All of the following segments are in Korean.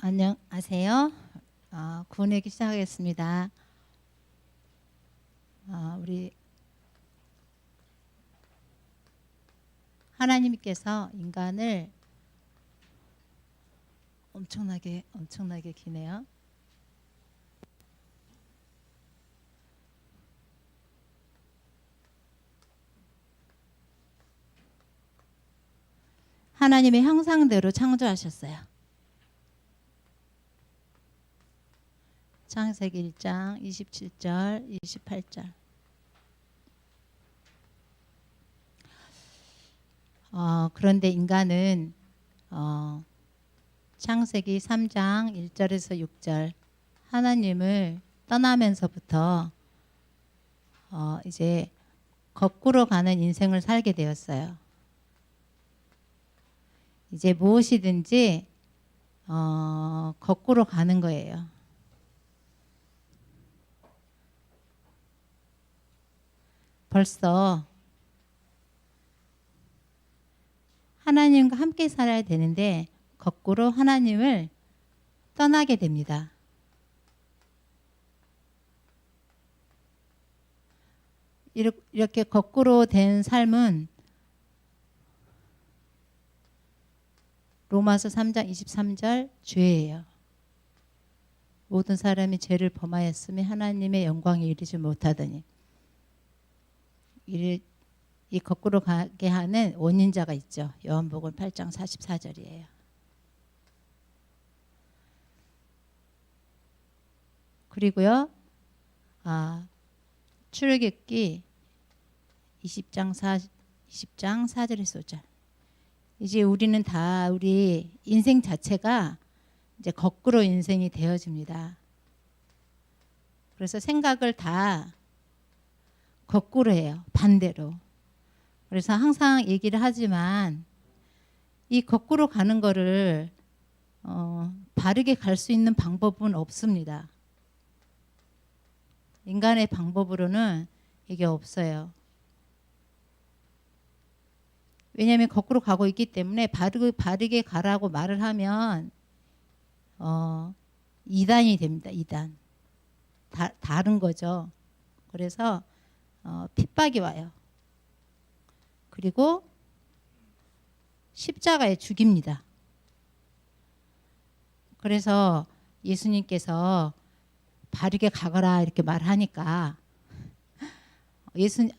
안녕하세요. 구원하기 시작하겠습니다. 우리 하나님께서 인간을 엄청나게 기네요. 하나님의 형상대로 창조하셨어요. 창세기 1장 27절 28절. 그런데 인간은 창세기 3장 1절에서 6절 하나님을 떠나면서부터 이제 거꾸로 가는 인생을 살게 되었어요. 이제 무엇이든지 거꾸로 가는 거예요. 벌써 하나님과 함께 살아야 되는데 거꾸로 하나님을 떠나게 됩니다. 이렇게 거꾸로 된 삶은 로마서 3장 23절 죄예요. 모든 사람이 죄를 범하였으며 하나님의 영광에 이르지 못하더니 이 거꾸로 가게 하는 원인자가 있죠. 요한복음 8장 44절이에요. 그리고요. 출애굽기 20장 4절에서 5절. 이제 우리는 다 우리 인생 자체가 이제 거꾸로 인생이 되어집니다. 그래서 생각을 다 거꾸로 해요. 반대로. 그래서 항상 얘기를 하지만 이 거꾸로 가는 거를 바르게 갈 수 있는 방법은 없습니다. 인간의 방법으로는 이게 없어요. 왜냐하면 거꾸로 가고 있기 때문에 바르게 가라고 말을 하면 이단이 됩니다. 이단. 다른 거죠. 그래서 핍박이 와요. 그리고 십자가에 죽입니다. 그래서 예수님께서 바르게 가거라 이렇게 말하니까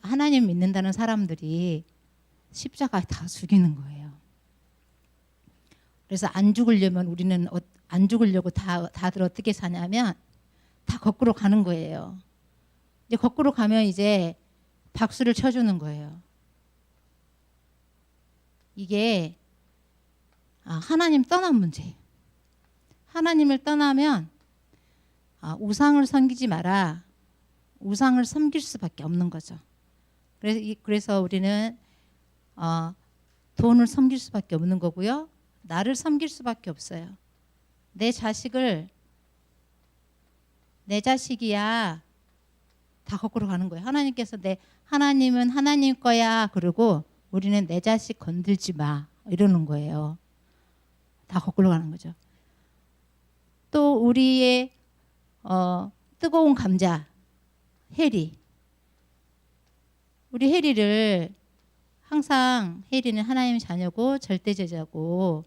하나님 믿는다는 사람들이 십자가에 다 죽이는 거예요. 그래서 안 죽으려면 우리는 안 죽으려고 다들 어떻게 사냐면 다 거꾸로 가는 거예요. 이제 거꾸로 가면 이제 박수를 쳐주는 거예요. 이게 하나님 떠난 문제예요. 하나님을 떠나면 우상을 섬기지 마라. 우상을 섬길 수밖에 없는 거죠. 그래서 우리는 돈을 섬길 수밖에 없는 거고요. 나를 섬길 수밖에 없어요. 내 자식이야. 다 거꾸로 가는 거예요. 하나님께서 하나님은 하나님 거야. 그러고 우리는 내 자식 건들지 마. 이러는 거예요. 다 거꾸로 가는 거죠. 또 우리의 뜨거운 감자 해리. 우리 해리를 항상 해리는 하나님의 자녀고 절대 제자고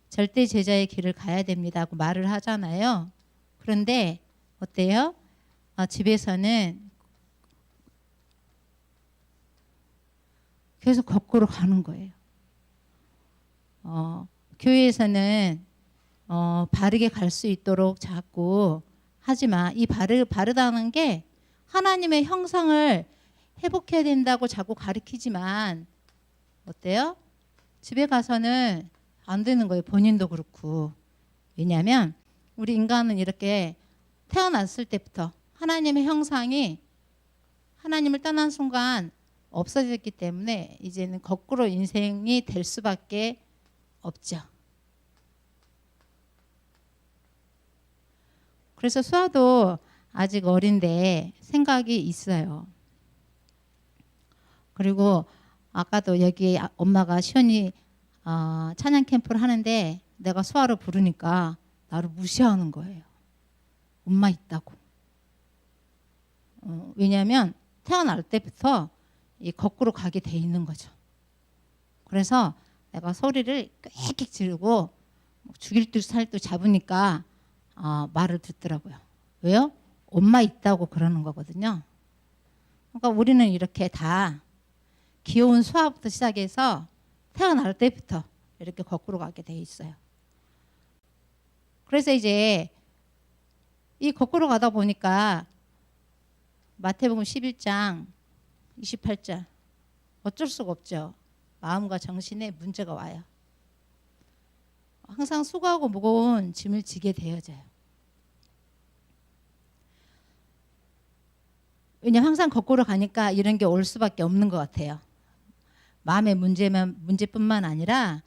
절대 제자의 길을 가야 됩니다 하고 말을 하잖아요. 그런데 어때요? 집에서는 계속 거꾸로 가는 거예요. 교회에서는 바르게 갈 수 있도록 자꾸 하지만 이 바르다는 게 하나님의 형상을 회복해야 된다고 자꾸 가르치지만 어때요? 집에 가서는 안 되는 거예요. 본인도 그렇고. 왜냐하면 우리 인간은 이렇게 태어났을 때부터 하나님의 형상이 하나님을 떠난 순간 없어졌기 때문에 이제는 거꾸로 인생이 될 수밖에 없죠. 그래서 수아도 아직 어린데 생각이 있어요. 그리고 아까도 여기 엄마가 시온이 찬양 캠프를 하는데 내가 수화로 부르니까 나를 무시하는 거예요. 엄마 있다고. 왜냐하면 태어날 때부터 이 거꾸로 가게 돼 있는 거죠. 그래서 내가 소리를 꽥꽥 지르고 죽일 듯 살 듯 잡으니까 말을 듣더라고요. 왜요? 엄마 있다고 그러는 거거든요. 그러니까 우리는 이렇게 다 귀여운 수화부터 시작해서 태어날 때부터 이렇게 거꾸로 가게 돼 있어요. 그래서 이제 이 거꾸로 가다 보니까 마태복음 11장 28절 어쩔 수가 없죠. 마음과 정신에 문제가 와요. 항상 수고하고 무거운 짐을 지게 되어져요. 왜냐면 항상 거꾸로 가니까 이런 게 올 수밖에 없는 것 같아요. 마음의 문제뿐만 아니라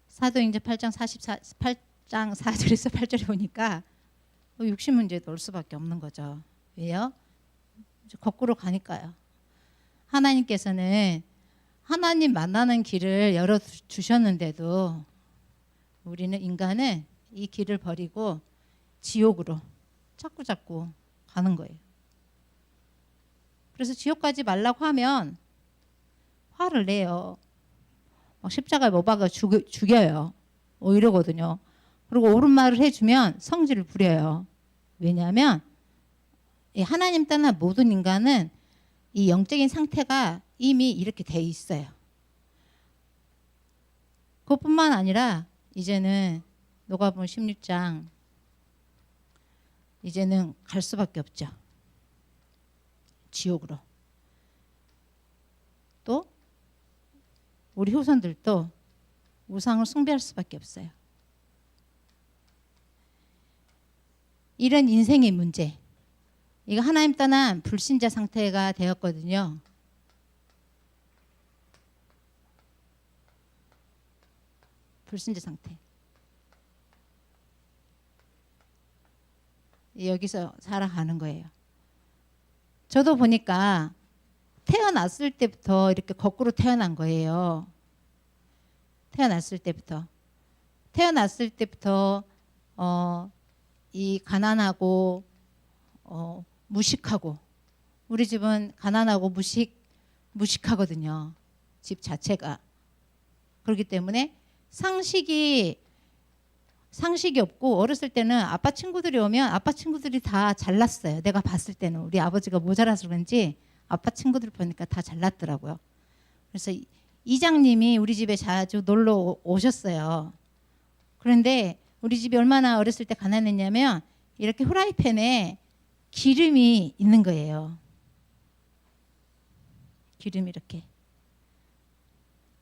사도행전 8장 4절에서 8절에 보니까 육신 문제도 올 수밖에 없는 거죠. 왜요? 거꾸로 가니까요. 하나님께서는 하나님 만나는 길을 열어주셨는데도 우리는 인간은 이 길을 버리고 지옥으로 자꾸 가는 거예요. 그래서 지옥 가지 말라고 하면 화를 내요. 십자가에 못 박아 죽여요. 이러거든요. 그리고 옳은 말을 해주면 성질을 부려요. 왜냐하면 하나님 떠난 모든 인간은 이 영적인 상태가 이미 이렇게 돼 있어요. 그것뿐만 아니라 이제는 누가복음 16장 이제는 갈 수밖에 없죠. 지옥으로. 또 우리 후손들도 우상을 숭배할 수밖에 없어요. 이런 인생의 문제, 이거 하나님 떠난 불신자 상태가 되었거든요. 불신자 상태. 여기서 살아가는 거예요. 저도 보니까 태어났을 때부터 이렇게 거꾸로 태어난 거예요. 태어났을 때부터 이 가난하고 무식하고, 우리 집은 가난하고 무식하거든요. 집 자체가. 그렇기 때문에 상식이 없고, 어렸을 때는 아빠 친구들이 오면 아빠 친구들이 다 잘났어요. 내가 봤을 때는 우리 아버지가 모자라서 그런지 아빠 친구들 보니까 다 잘났더라고요. 그래서 이장님이 우리 집에 자주 놀러 오셨어요. 그런데 우리 집이 얼마나 어렸을 때 가난했냐면 이렇게 후라이팬에 기름이 있는 거예요. 기름이 이렇게.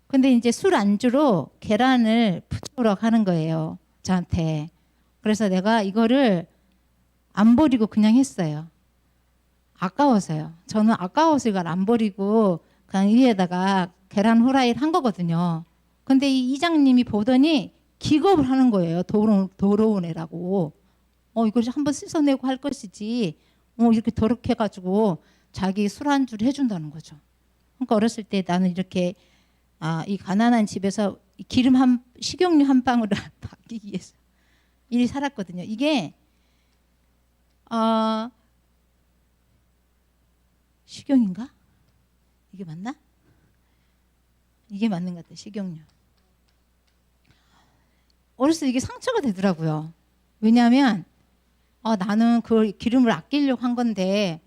근데 이제 술 안주로 계란을 푸도록 하는 거예요. 저한테. 그래서 내가 이거를 안 버리고 그냥 했어요. 아까워서요. 저는 아까워서 이걸 안 버리고 그냥 위에다가 계란 후라이를 한 거거든요. 근데 이 이장님이 보더니 기겁을 하는 거예요. 더러운 애라고. 이걸 한번 씻어내고 할 것이지. 이렇게 더럽게 해가지고 자기 술 안주를 해준다는 거죠. 그러니까 어렸을 때 나는 이렇게 이 가난한 집에서 식용유 한 방울을 받기 위해서 일이 살았거든요. 이게 식용인가? 이게 맞나? 이게 맞는 것 같아요. 식용유. 어렸을 때 이게 상처가 되더라고요. 왜냐하면 나는 그 기름을 아끼려고 한 건데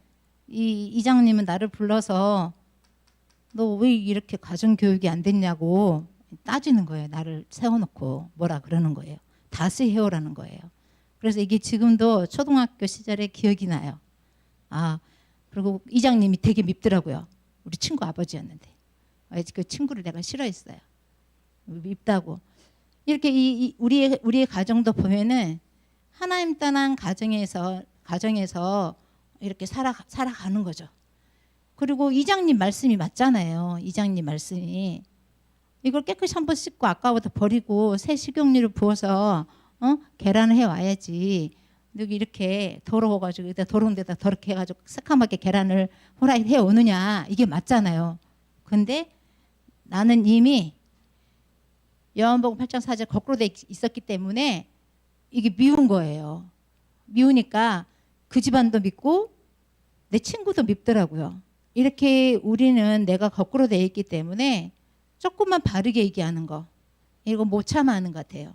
이 이장님은 나를 불러서 너 왜 이렇게 가정교육이 안 됐냐고 따지는 거예요. 나를 세워놓고 뭐라 그러는 거예요. 다스해오라는 거예요. 그래서 이게 지금도 초등학교 시절에 기억이 나요. 그리고 이장님이 되게 밉더라고요. 우리 친구 아버지였는데. 그 친구를 내가 싫어했어요. 밉다고. 이렇게 우리의 가정도 보면은 하나님 떠난 가정에서 이렇게 살아가는 거죠. 그리고 이장님 말씀이 맞잖아요. 이장님 말씀이. 이걸 깨끗이 한번 씻고 아까부터 버리고 새 식용유를 부어서 계란을 해와야지. 여기 이렇게 더러워가지고 더러운 데다 더럽게 해가지고 새카맣게 계란을 후라이 해오느냐. 이게 맞잖아요. 근데 나는 이미 요한복음 8장 4절 거꾸로 돼 있었기 때문에 이게 미운 거예요. 미우니까 그 집안도 믿고 내 친구도 밉더라고요. 이렇게 우리는 내가 거꾸로 돼 있기 때문에 조금만 바르게 얘기하는 거 이거 못 참아하는 것 같아요.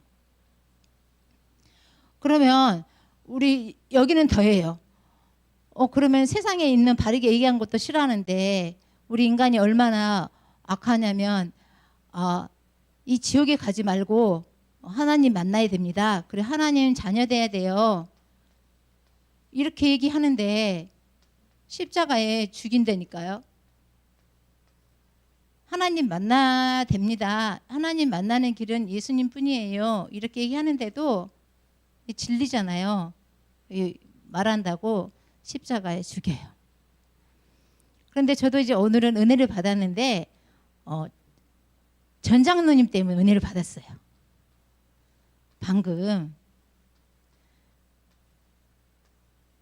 그러면 우리 여기는 더해요. 그러면 세상에 있는 바르게 얘기한 것도 싫어하는데 우리 인간이 얼마나 악하냐면 이 지옥에 가지 말고 하나님 만나야 됩니다. 그래 하나님 자녀 돼야 돼요. 이렇게 얘기하는데 십자가에 죽인다니까요. 하나님 만나 됩니다. 하나님 만나는 길은 예수님 뿐이에요. 이렇게 얘기하는데도 진리잖아요. 말한다고 십자가에 죽여요. 그런데 저도 이제 오늘은 은혜를 받았는데 전 장로님 때문에 은혜를 받았어요. 방금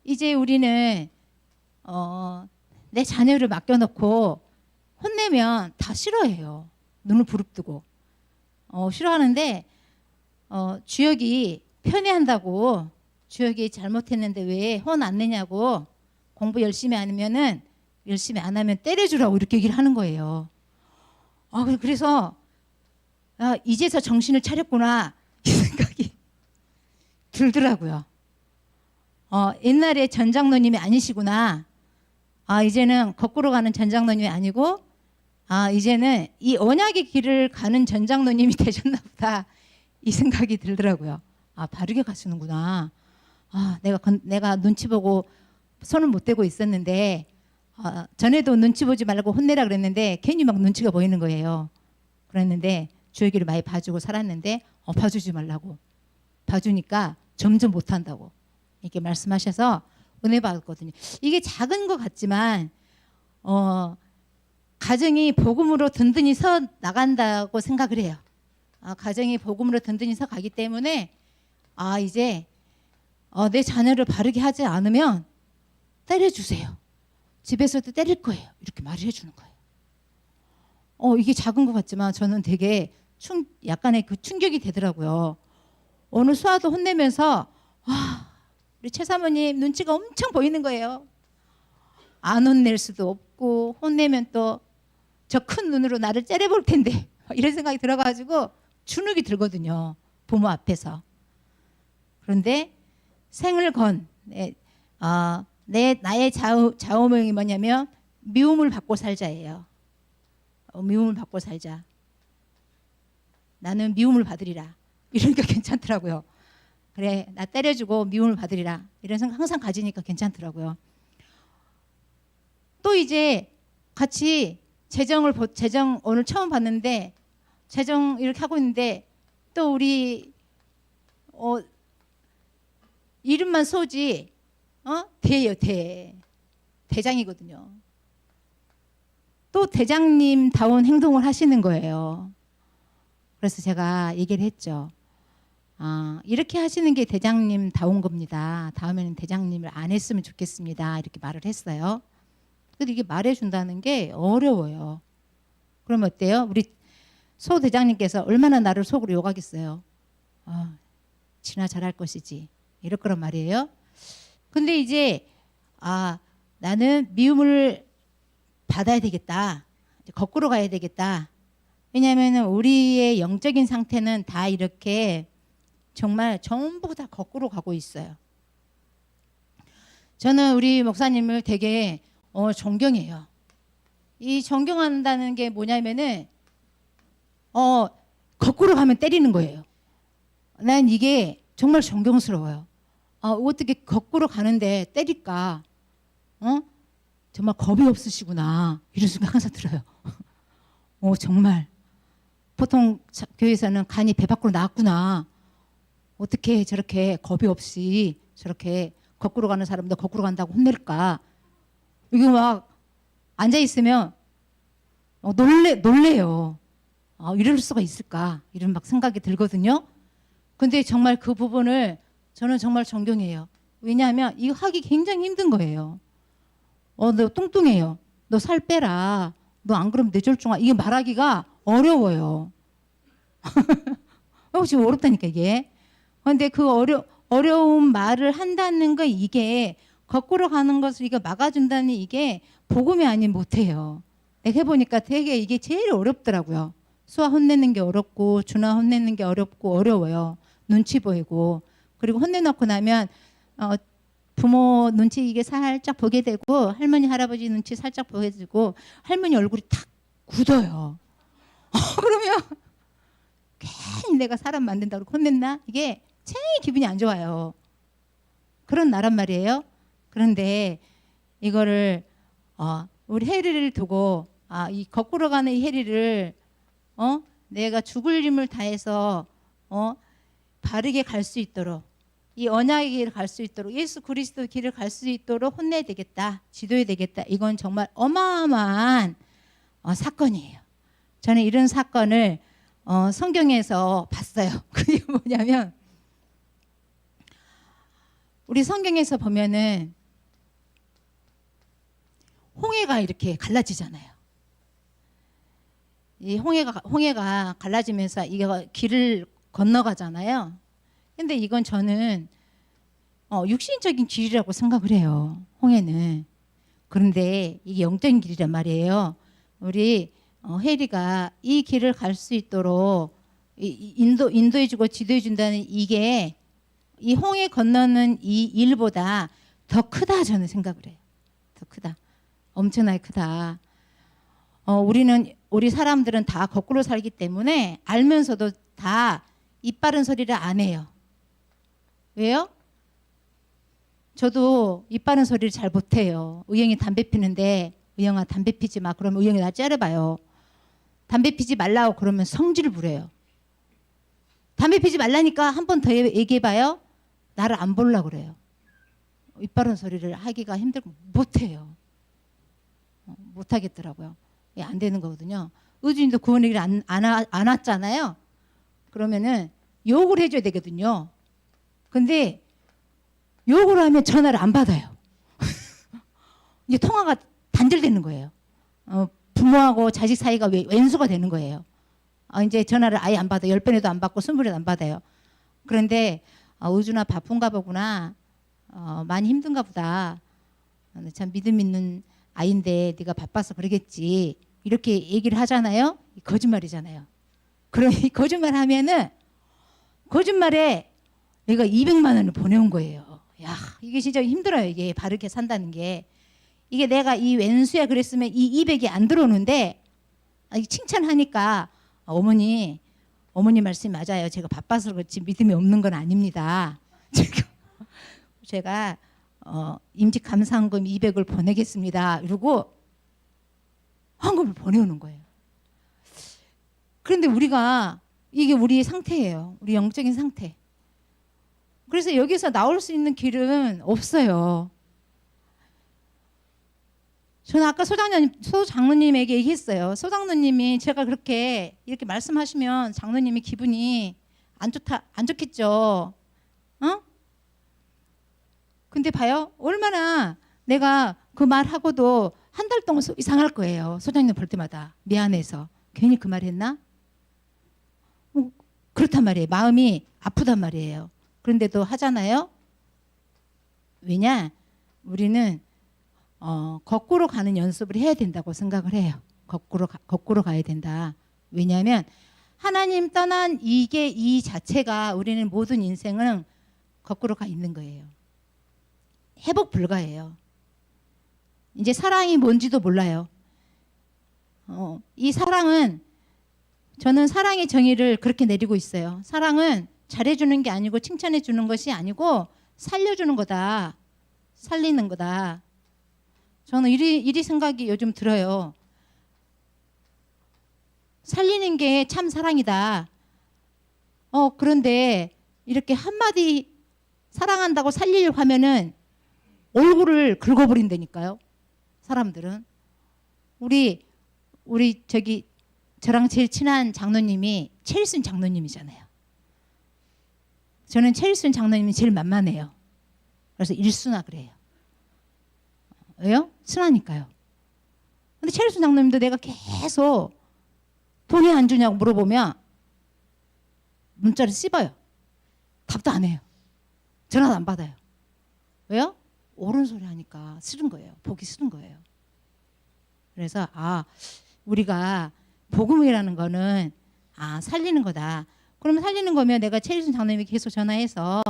이제 우리는 내 자녀를 맡겨놓고 혼내면 다 싫어해요. 눈을 부릅뜨고 싫어하는데 주혁이 편애한다고 주혁이 잘못했는데 왜 혼 안 내냐고 공부 열심히 안 하면 때려주라고 이렇게 얘기를 하는 거예요. 그래서 이제서 정신을 차렸구나 이 생각이 들더라고요. 옛날에 전 장로님이 아니시구나. 이제는 거꾸로 가는 전 장로님이 아니고 이제는 이 언약의 길을 가는 전 장로님이 되셨나 보다 이 생각이 들더라고요. 바르게 가시는구나. 내가 눈치 보고 손을 못 대고 있었는데 전에도 눈치 보지 말고 혼내라 그랬는데 괜히 막 눈치가 보이는 거예요. 그랬는데 주혁이를 많이 봐주고 살았는데 봐주지 말라고. 봐주니까 점점 못한다고 이렇게 말씀하셔서 은혜 받았거든요. 이게 작은 것 같지만 가정이 복음으로 든든히 서 나간다고 생각을 해요. 가정이 복음으로 든든히 서 가기 때문에 이제 내 자녀를 바르게 하지 않으면 때려주세요. 집에서도 때릴 거예요. 이렇게 말을 해주는 거예요. 이게 작은 것 같지만 저는 되게 약간의 그 충격이 되더라고요. 오늘 수아도 혼내면서 우리 최사모님 눈치가 엄청 보이는 거예요. 안 혼낼 수도 없고 혼내면 또 저 큰 눈으로 나를 째려볼 텐데 이런 생각이 들어가지고 주눅이 들거든요. 부모 앞에서. 그런데 생을 건 나의 좌우명이 뭐냐면 미움을 받고 살자예요. 미움을 받고 살자. 나는 미움을 받으리라. 이러니까 괜찮더라고요. 그래 나 때려주고 미움을 받으리라. 이런 생각 항상 가지니까 괜찮더라고요. 또 이제 같이 재정 오늘 처음 봤는데 재정 이렇게 하고 있는데 또 우리 이름만 소지 대예요. 대장이거든요. 또 대장님다운 행동을 하시는 거예요. 그래서 제가 얘기를 했죠. 이렇게 하시는 게 대장님다운 겁니다. 다음에는 대장님을 안 했으면 좋겠습니다. 이렇게 말을 했어요. 근데 이게 말해준다는 게 어려워요. 그럼 어때요? 우리 소 대장님께서 얼마나 나를 속으로 욕하겠어요. 지나 잘할 것이지. 이럴 거란 말이에요. 근데 이제 나는 미움을 받아야 되겠다. 거꾸로 가야 되겠다. 왜냐하면 우리의 영적인 상태는 다 이렇게 정말 전부 다 거꾸로 가고 있어요. 저는 우리 목사님을 되게 존경해요. 이 존경한다는 게 뭐냐면은 거꾸로 가면 때리는 거예요. 난 이게 정말 존경스러워요. 어떻게 거꾸로 가는데 때릴까? 정말 겁이 없으시구나. 이런 생각 항상 들어요. 정말 보통 교회에서는 간이 배 밖으로 나왔구나. 어떻게 저렇게 겁이 없이 저렇게 거꾸로 가는 사람도 거꾸로 간다고 혼낼까? 이거 막 앉아있으면 놀래요. 이럴 수가 있을까? 이런 막 생각이 들거든요. 근데 정말 그 부분을 저는 정말 존경해요. 왜냐하면 이거 하기 굉장히 힘든 거예요. 너 뚱뚱해요. 너 살 빼라. 너 안 그러면 뇌졸중아. 이게 말하기가 어려워요. 지금 어렵다니까 이게. 근데 그 어려운 말을 한다는 거 이게 거꾸로 가는 것을 이거 막아준다는 이게 복음이 아닌 못해요. 내가 해보니까 되게 이게 제일 어렵더라고요. 수아 혼내는 게 어렵고 준아 혼내는 게 어렵고 어려워요. 눈치 보이고 그리고 혼내놓고 나면 부모 눈치 이게 살짝 보게 되고 할머니 할아버지 눈치 살짝 보게 되고 할머니 얼굴이 탁 굳어요. 그러면 괜히 내가 사람 만든다고 혼냈나? 이게 제일 기분이 안 좋아요. 그런 나란 말이에요. 그런데 이거를 우리 혜리를 두고 이 거꾸로 가는 이 혜리를 내가 죽을 힘을 다해서 바르게 갈 수 있도록 이 언약의 길을 갈 수 있도록 예수 그리스도 길을 갈 수 있도록 혼내야 되겠다. 지도해야 되겠다. 이건 정말 어마어마한 사건이에요. 저는 이런 사건을 성경에서 봤어요. 그게 뭐냐면 우리 성경에서 보면은 홍해가 이렇게 갈라지잖아요. 이 홍해가 갈라지면서 이게 길을 건너가잖아요. 근데 이건 저는 육신적인 길이라고 생각을 해요. 홍해는. 그런데 이게 영적인 길이란 말이에요. 우리 혜리가 이 길을 갈 수 있도록 인도해주고 지도해준다는 이게 이 홍해 건너는 이 일보다 더 크다 저는 생각을 해요. 더 크다. 엄청나게 크다. 우리 사람들은 다 거꾸로 살기 때문에 알면서도 다 입 바른 소리를 안 해요. 왜요? 저도 입 바른 소리를 잘 못해요. 의영이 담배 피는데 의영아 담배 피지 마. 그러면 의영이 나 째려봐요. 담배 피지 말라고 그러면 성질을 부려요. 담배 피지 말라니까 한 번 더 얘기해봐요. 나를 안 보려고 그래요. 입 바른 소리를 하기가 힘들고 못해요. 못하겠더라고요. 안 되는 거거든요. 의주님도 구원 얘기를 안 왔잖아요. 그러면은 욕을 해줘야 되거든요. 근데 욕을 하면 전화를 안 받아요. 이제 통화가 단절되는 거예요. 부모하고 자식 사이가 왼수가 되는 거예요. 이제 전화를 아예 안 받아요. 10번에도 안 받고 20번에도 안 받아요. 그런데 의준아 바쁜가 보구나. 많이 힘든가 보다. 참 믿음 있는 아이인데 네가 바빠서 그러겠지. 이렇게 얘기를 하잖아요. 거짓말이잖아요. 그럼 이 거짓말 하면은 거짓말에 내가 200만 원을 보내온 거예요. 야, 이게 진짜 힘들어요. 이게 바르게 산다는 게. 이게 내가 이 왼수야 그랬으면 이 200이 안 들어오는데 칭찬하니까 어머니 말씀이 맞아요. 제가 바빠서 그렇지 믿음이 없는 건 아닙니다. 제가 임직 감사헌금 200을 보내겠습니다. 이러고 헌금을 보내오는 거예요. 그런데 이게 우리의 상태예요. 우리 영적인 상태. 그래서 여기서 나올 수 있는 길은 없어요. 저는 아까 소장로님에게 얘기했어요. 소장로님이 제가 이렇게 말씀하시면 장로님이 기분이 안 좋겠죠. 근데 봐요. 얼마나 내가 그 말하고도 한 달 동안 이상할 거예요. 소장님 볼 때마다 미안해서 괜히 그 말 했나? 그렇단 말이에요. 마음이 아프단 말이에요. 그런데도 하잖아요. 왜냐? 우리는 거꾸로 가는 연습을 해야 된다고 생각을 해요. 거꾸로 가야 된다. 왜냐하면 하나님 떠난 이 자체가 우리는 모든 인생은 거꾸로 가 있는 거예요. 회복 불가예요. 이제 사랑이 뭔지도 몰라요. 이 사랑은 저는 사랑의 정의를 그렇게 내리고 있어요. 사랑은 잘해주는 게 아니고 칭찬해주는 것이 아니고 살려주는 거다. 살리는 거다. 저는 이리 생각이 요즘 들어요. 살리는 게 참 사랑이다. 그런데 이렇게 한마디 사랑한다고 살리려고 하면은 얼굴을 긁어버린다니까요. 사람들은. 저랑 제일 친한 장로님이 최일순 장로님이잖아요. 저는 최일순 장로님이 제일 만만해요. 그래서 일순아 그래요. 왜요? 친하니까요. 근데 최일순 장로님도 내가 계속 돈 왜 안 주냐고 물어보면 문자를 씹어요. 답도 안 해요. 전화도 안 받아요. 왜요? 옳은 소리 하니까 싫은 거예요. 보기 싫은 거예요. 그래서 우리가 복음이라는 거는 살리는 거다. 그러면 살리는 거면 내가 최일순 장로님이 계속 전화해서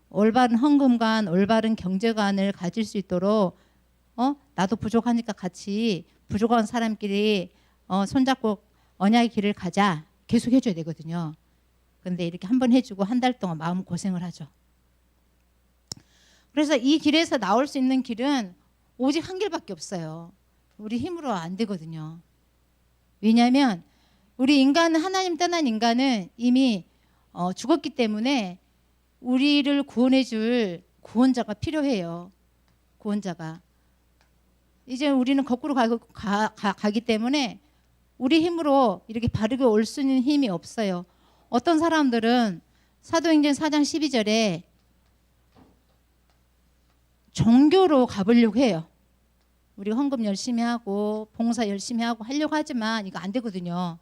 올바른 헌금관, 올바른 경제관을 가질 수 있도록 나도 부족하니까 같이 부족한 사람끼리 손잡고 언약의 길을 가자. 계속 해줘야 되거든요. 근데 이렇게 한 번 해주고 한 달 동안 마음 고생을 하죠. 그래서 이 길에서 나올 수 있는 길은 오직 한 길밖에 없어요. 우리 힘으로 안 되거든요. 왜냐하면 우리 인간은, 하나님 떠난 인간은 이미 죽었기 때문에 우리를 구원해 줄 구원자가 필요해요. 구원자가. 이제 우리는 거꾸로 가기 때문에 우리 힘으로 이렇게 바르게 올 수 있는 힘이 없어요. 어떤 사람들은 사도행전 4장 12절에 종교로 가보려고 해요. 우리 헌금 열심히 하고 봉사 열심히 하고 하려고 하지만 이거 안 되거든요.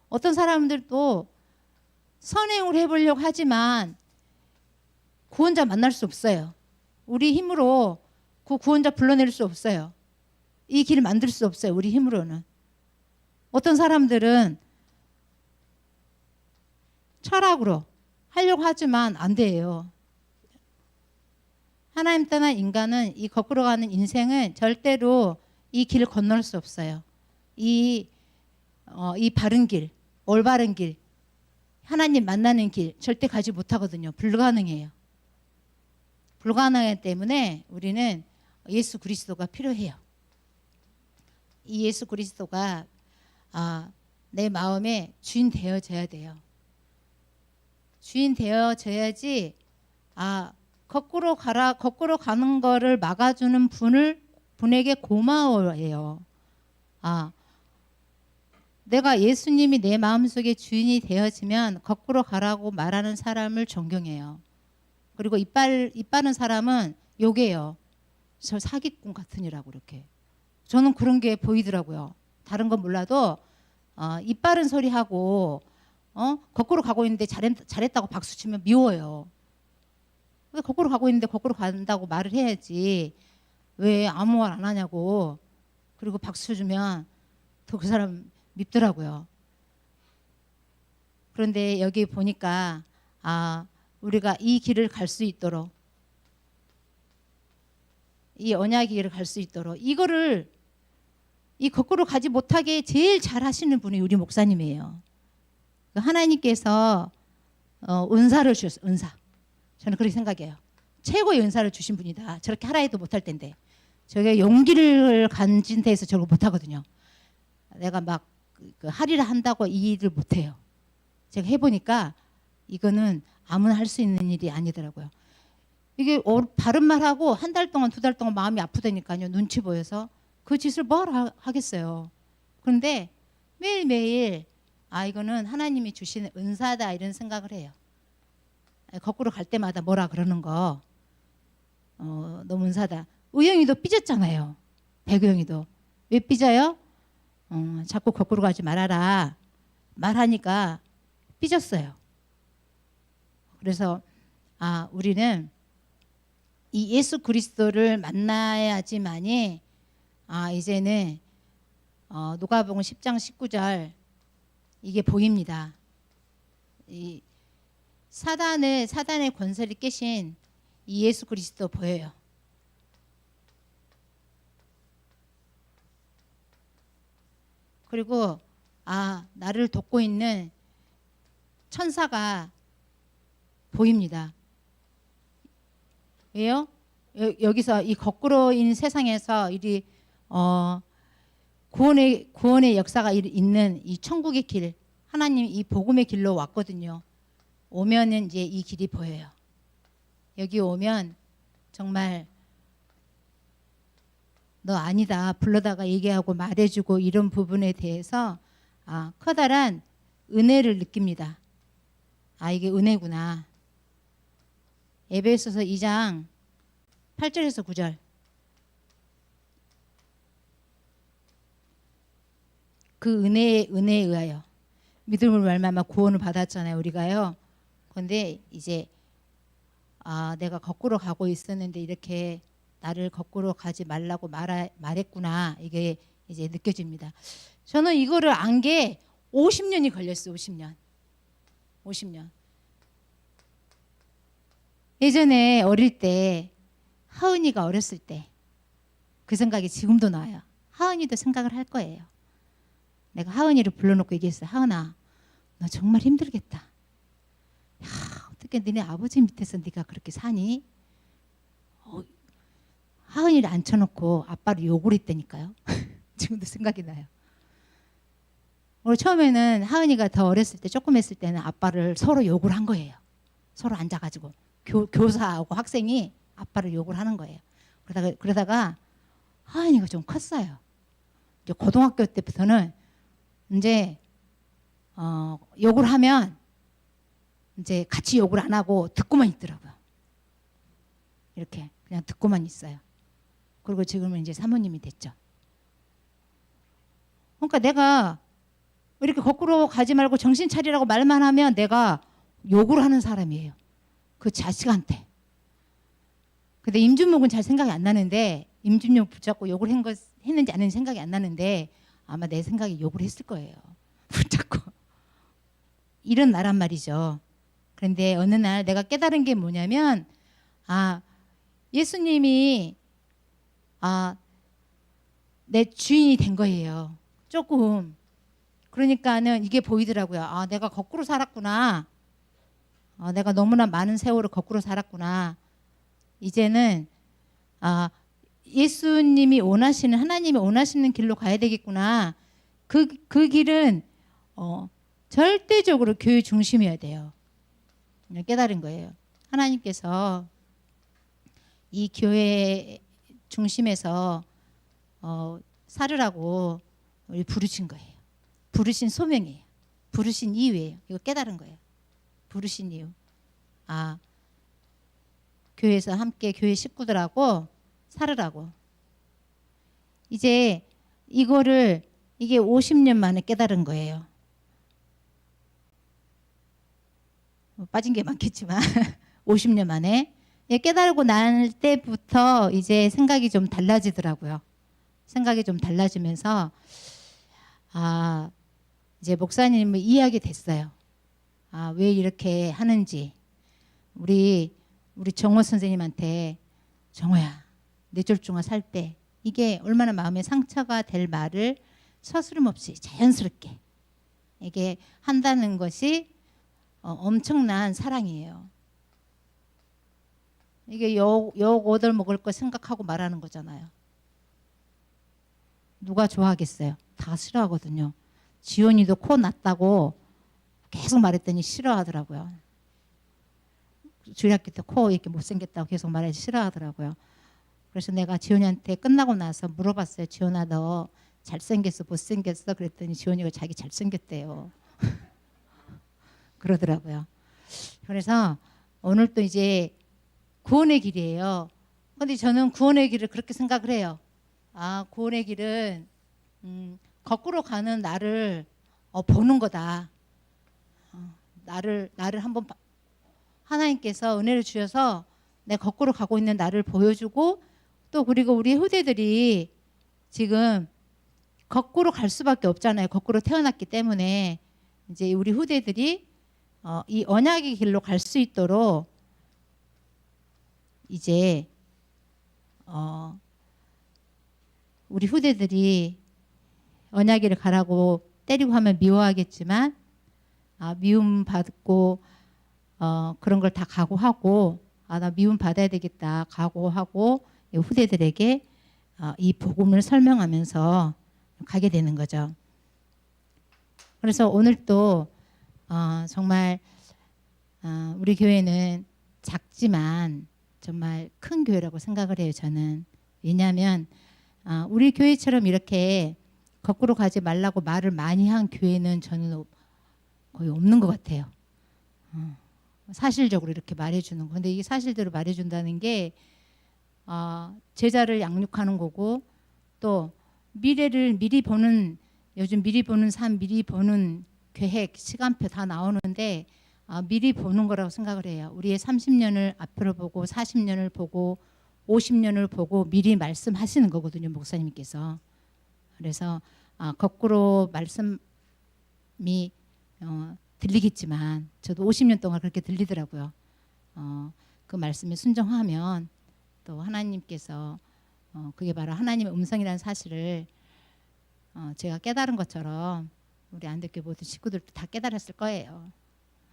어떤 사람들도 선행을 해보려고 하지만 구원자 만날 수 없어요. 우리 힘으로 그 구원자 불러낼 수 없어요. 이 길을 만들 수 없어요. 우리 힘으로는. 어떤 사람들은 철학으로 하려고 하지만 안 돼요. 하나님 떠난 인간은 이 거꾸로 가는 인생은 절대로 이 길을 건널 수 없어요. 이 바른 길, 올바른 길, 하나님 만나는 길 절대 가지 못하거든요. 불가능해요. 불가능하기 때문에 우리는 예수 그리스도가 필요해요. 이 예수 그리스도가 내 마음에 주인 되어져야 돼요. 주인 되어져야지 거꾸로 가는 거를 막아주는 분에게 고마워해요. 내가 예수님이 내 마음속에 주인이 되어지면 거꾸로 가라고 말하는 사람을 존경해요. 그리고 입 바른 사람은 욕해요. 저 사기꾼 같으니라고 이렇게. 저는 그런 게 보이더라고요. 다른 건 몰라도 입 바른 소리 하고 거꾸로 가고 있는데 잘했다고 박수 치면 미워요. 거꾸로 가고 있는데 거꾸로 간다고 말을 해야지. 왜 아무 말 안 하냐고. 그리고 박수 주면 더 그 사람 밉더라고요. 그런데 여기 보니까 우리가 이 길을 갈 수 있도록, 이 언약의 길을 갈 수 있도록 이 거꾸로 가지 못하게 제일 잘 하시는 분이 우리 목사님이에요. 하나님께서 은사를 주셨어요. 은사. 저는 그렇게 생각해요. 최고의 은사를 주신 분이다. 저렇게 하라 해도 못할 텐데. 저게 용기를 가진 데에서 저걸 못하거든요. 내가 막 하리라 한다고 이 일을 못해요. 제가 해보니까 이거는 아무나 할 수 있는 일이 아니더라고요. 이게 바른 말하고 한 달 동안, 두 달 동안 마음이 아프다니까요. 눈치 보여서. 그 짓을 뭘 하겠어요. 그런데 매일매일 이거는 하나님이 주시는 은사다 이런 생각을 해요. 거꾸로 갈 때마다 뭐라 그러는 거 너무 은사다. 의영이도 삐졌잖아요. 백의영이도. 왜 삐져요? 자꾸 거꾸로 가지 말아라 말하니까 삐졌어요. 그래서 우리는 이 예수 그리스도를 만나야지만이 이제는 누가복음 10장 19절 이게 보입니다. 이 사단의 권세를 깨신 이 예수 그리스도 보여요. 그리고 나를 돕고 있는 천사가 보입니다. 왜요? 여기서 이 거꾸로인 세상에서 이 구원의 역사가 있는 이 천국의 길, 하나님 이 복음의 길로 왔거든요. 오면은 이제 이 길이 보여요. 여기 오면 정말 너 아니다 불러다가 얘기하고 말해주고 이런 부분에 대해서 커다란 은혜를 느낍니다. 이게 은혜구나. 에베소서 2장 8절에서 9절. 그 은혜에 의하여 믿음으로 말미암아 구원을 받았잖아요, 우리가요. 그런데 이제 내가 거꾸로 가고 있었는데 이렇게 나를 거꾸로 가지 말라고 말했구나. 이게 이제 느껴집니다. 저는 이거를 안 게 50년이 걸렸어요. 50년. 50년. 예전에 어릴 때 하은이가 어렸을 때 그 생각이 지금도 나요. 하은이도 생각을 할 거예요. 내가 하은이를 불러놓고 얘기했어요. 하은아, 너 정말 힘들겠다. 야, 어떻게 너네 아버지 밑에서 네가 그렇게 사니? 하은이를 앉혀놓고 아빠를 욕을 했다니까요. 지금도 생각이 나요. 처음에는 하은이가 더 어렸을 때 조금 했을 때는 아빠를 서로 욕을 한 거예요. 서로 앉아가지고 교사하고 학생이 아빠를 욕을 하는 거예요. 그러다가 하은이가 좀 컸어요. 이제 고등학교 때부터는 이제 욕을 하면 이제 같이 욕을 안 하고 듣고만 있더라고요. 이렇게 그냥 듣고만 있어요. 그리고 지금은 이제 사모님이 됐죠. 그러니까 내가 이렇게 거꾸로 가지 말고 정신 차리라고 말만 하면 내가 욕을 하는 사람이에요. 그 자식한테. 근데 임준목은 잘 생각이 안 나는데, 임준목 붙잡고 욕을 했는지 안 했는지 생각이 안 나는데 아마 내 생각에 욕을 했을 거예요. 붙잡고. 이런 나란 말이죠. 그런데 어느 날 내가 깨달은 게 뭐냐면, 예수님이 내 주인이 된 거예요. 조금. 그러니까는 이게 보이더라고요. 내가 거꾸로 살았구나. 내가 너무나 많은 세월을 거꾸로 살았구나. 이제는 예수님이 원하시는, 하나님이 원하시는 길로 가야 되겠구나. 그 길은 절대적으로 교회 중심이어야 돼요. 깨달은 거예요. 하나님께서 이 교회 중심에서 살으라고 우리 부르신 거예요. 부르신 소명이에요. 부르신 이유예요. 이거 깨달은 거예요. 부르신 이유. 교회에서 함께 교회 식구들하고 살으라고. 이제 이게 50년 만에 깨달은 거예요. 빠진 게 많겠지만 50년 만에 깨달고 날 때부터 이제 생각이 좀 달라지더라고요. 생각이 좀 달라지면서 이제 목사님을 이해하게 됐어요. 왜 이렇게 하는지. 우리 정호 선생님한테, 정호야, 뇌졸중아 살 때 이게 얼마나 마음에 상처가 될 말을 서스름없이 자연스럽게 이게 한다는 것이 엄청난 사랑이에요. 이게 욕 얻을 먹을 거 생각하고 말하는 거잖아요. 누가 좋아하겠어요? 다 싫어하거든요. 지원이도 코 났다고 계속 말했더니 싫어하더라고요. 주일학교 때 코 이렇게 못생겼다고 계속 말해서 싫어하더라고요. 그래서 내가 지원이한테 끝나고 나서 물어봤어요. 지원아, 너 잘생겼어 못생겼어? 그랬더니 지원이가 자기 잘생겼대요. 그러더라고요. 그래서 오늘 또 이제 구원의 길이에요. 근데 저는 구원의 길을 그렇게 생각을 해요. 구원의 길은 거꾸로 가는 나를 보는 거다. 나를 한번 하나님께서 은혜를 주셔서 내 거꾸로 가고 있는 나를 보여주고, 또 그리고 우리 후대들이 지금 거꾸로 갈 수밖에 없잖아요. 거꾸로 태어났기 때문에 이제 우리 후대들이 이 언약의 길로 갈 수 있도록 이제 우리 후대들이 언약의 길을 가라고 때리고 하면 미워하겠지만 미움 받고 그런 걸 다 각오하고 나 미움 받아야 되겠다 각오하고 후대들에게 이 복음을 설명하면서 가게 되는 거죠. 그래서 오늘 또 정말 우리 교회는 작지만 정말 큰 교회라고 생각을 해요. 저는. 왜냐하면 우리 교회처럼 이렇게 거꾸로 가지 말라고 말을 많이 한 교회는 저는 거의 없는 것 같아요. 사실적으로 이렇게 말해주는 거. 근데 이게 사실대로 말해준다는 게 제자를 양육하는 거고, 또 미래를 미리 보는, 요즘 미리 보는 삶, 미리 보는 계획, 시간표 다 나오는데 미리 보는 거라고 생각을 해요. 우리의 30년을 앞으로 보고 40년을 보고 50년을 보고 미리 말씀하시는 거거든요, 목사님께서. 그래서 거꾸로 말씀이 들리겠지만 저도 50년 동안 그렇게 들리더라고요. 그 말씀에 순종하면 또 하나님께서 그게 바로 하나님의 음성이라는 사실을 제가 깨달은 것처럼 우리 안덕교 모든 식구들도 다 깨달았을 거예요.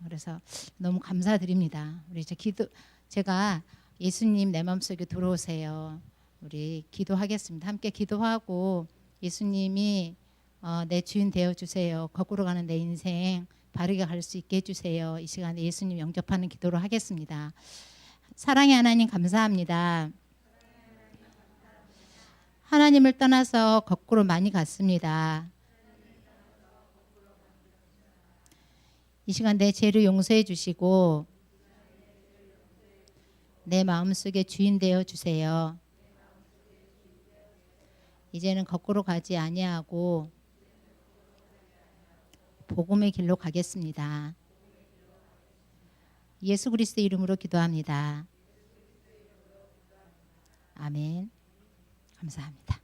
그래서 너무 감사드립니다. 우리 이제 제가 예수님 내 마음속에 들어오세요. 우리 기도하겠습니다. 함께 기도하고 예수님이 내 주인 되어 주세요. 거꾸로 가는 내 인생 바르게 갈 수 있게 해주세요. 이 시간에 예수님 영접하는 기도로 하겠습니다. 사랑의 하나님 감사합니다. 하나님을 떠나서 거꾸로 많이 갔습니다. 이 시간 내 죄를 용서해 주시고 내 마음속에 주인 되어 주세요. 이제는 거꾸로 가지 아니하고 복음의 길로 가겠습니다. 예수 그리스도의 이름으로 기도합니다. 아멘. 감사합니다.